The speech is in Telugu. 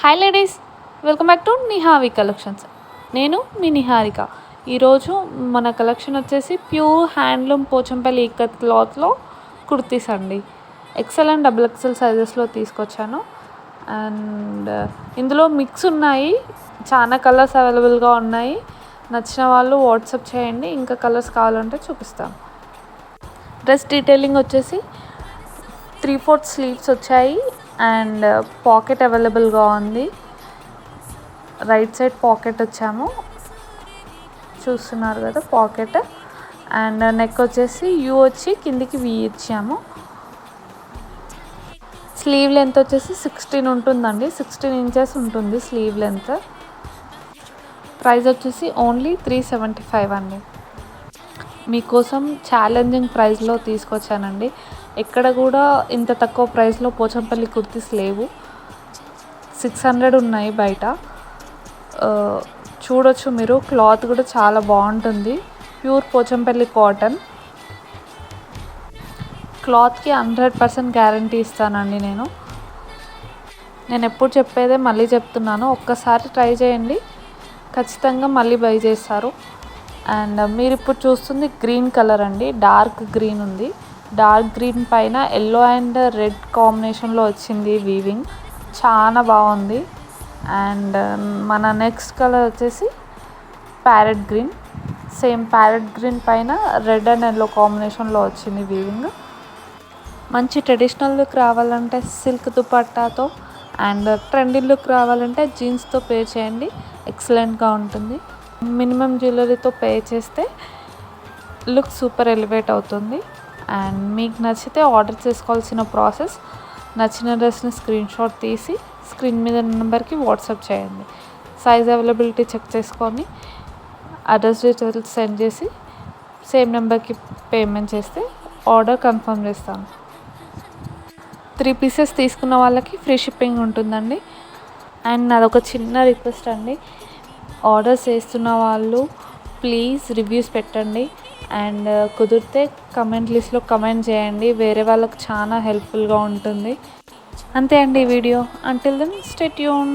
Hi ladies, welcome back to నిహావి కలెక్షన్స్. నేను మీ నిహారిక. ఈరోజు మన కలెక్షన్ వచ్చేసి ప్యూర్ హ్యాండ్లూమ్ పోచంపల్లి ఇక్కత్ క్లాత్లో కుర్తీస్ అండి. ఎక్సెల్ అండ్ డబుల్ ఎక్సెల్ సైజెస్లో తీసుకొచ్చాను. అండ్ ఇందులో మిక్స్ ఉన్నాయి, చాలా కలర్స్ అవైలబుల్గా ఉన్నాయి. నచ్చిన వాళ్ళు వాట్సాప్ చేయండి, ఇంకా కలర్స్ కావాలంటే చూపిస్తాను. డ్రెస్ డీటెయిలింగ్ వచ్చేసి 3/4 స్లీవ్స్ వచ్చాయి అండ్ పాకెట్ అవైలబుల్గా ఉంది. రైట్ సైడ్ పాకెట్ వచ్చాము, చూస్తున్నారు కదా పాకెట్. అండ్ నెక్ వచ్చేసి యూ వచ్చి కిందికి వి ఇచ్చాము. స్లీవ్ లెంత్ వచ్చేసి 16 ఉంటుందండి, 16 ఇంచెస్ ఉంటుంది స్లీవ్ లెంత్. ప్రైస్ వచ్చేసి ఓన్లీ 375 అండి. మీకోసం ఛాలెంజింగ్ ప్రైస్లో తీసుకొచ్చానండి. ఎక్కడ కూడా ఇంత తక్కువ ప్రైస్లో పోచంపల్లి కుర్తీస్ లేవు. 600 ఉన్నాయి బయట. చూడొచ్చు మీరు, క్లాత్ కూడా చాలా బాగుంటుంది. Pure Pochampally cotton. క్లాత్కి 100% గ్యారంటీ ఇస్తానండి. నేను ఎప్పుడు చెప్పేదే మళ్ళీ చెప్తున్నాను, ఒక్కసారి ట్రై చేయండి, ఖచ్చితంగా మళ్ళీ బై చేస్తారు. అండ్ మీరు ఇప్పుడు చూస్తుంది గ్రీన్ కలర్ అండి, డార్క్ గ్రీన్ ఉంది. డార్క్ గ్రీన్ పైన ఎల్లో అండ్ రెడ్ కాంబినేషన్లో వచ్చింది వీవింగ్, చాలా బాగుంది. అండ్ మన నెక్స్ట్ కలర్ వచ్చేసి parrot green. Same parrot green పైన రెడ్ అండ్ ఎల్లో కాంబినేషన్లో వచ్చింది వీవింగ్. మంచి ట్రెడిషనల్ లుక్ రావాలంటే సిల్క్ దుపట్టాతో, అండ్ ట్రెండీ లుక్ రావాలంటే జీన్స్తో పేర్ చేయండి, ఎక్సలెంట్గా ఉంటుంది. మినిమం జ్యువెలరీతో పే చేస్తే లుక్ సూపర్ ఎలివేట్ అవుతుంది. అండ్ మీకు నచ్చితే ఆర్డర్ చేసుకోవాల్సిన ప్రాసెస్, నచ్చిన డ్రెస్ని స్క్రీన్ షాట్ తీసి స్క్రీన్ మీద నెంబర్కి వాట్సాప్ చేయండి. సైజ్ అవైలబిలిటీ చెక్ చేసుకొని అడ్రస్ డీటెయిల్స్ సెండ్ చేసి సేమ్ నెంబర్కి పేమెంట్ చేస్తే ఆర్డర్ కన్ఫర్మ్ చేస్తాను. 3 పీసెస్ తీసుకున్న వాళ్ళకి ఫ్రీ షిప్పింగ్ ఉంటుందండి. అండ్ నాదొక చిన్న రిక్వెస్ట్ అండి, ఆర్డర్స్ చేస్తున్న వాళ్ళు ప్లీజ్ రివ్యూస్ పెట్టండి. అండ్ కుదిరితే కమెంట్ లిస్ట్లో కమెంట్ చేయండి, వేరే వాళ్ళకి చాలా హెల్ప్ఫుల్గా ఉంటుంది. అంతే అండి ఈ video. Until then stay tune.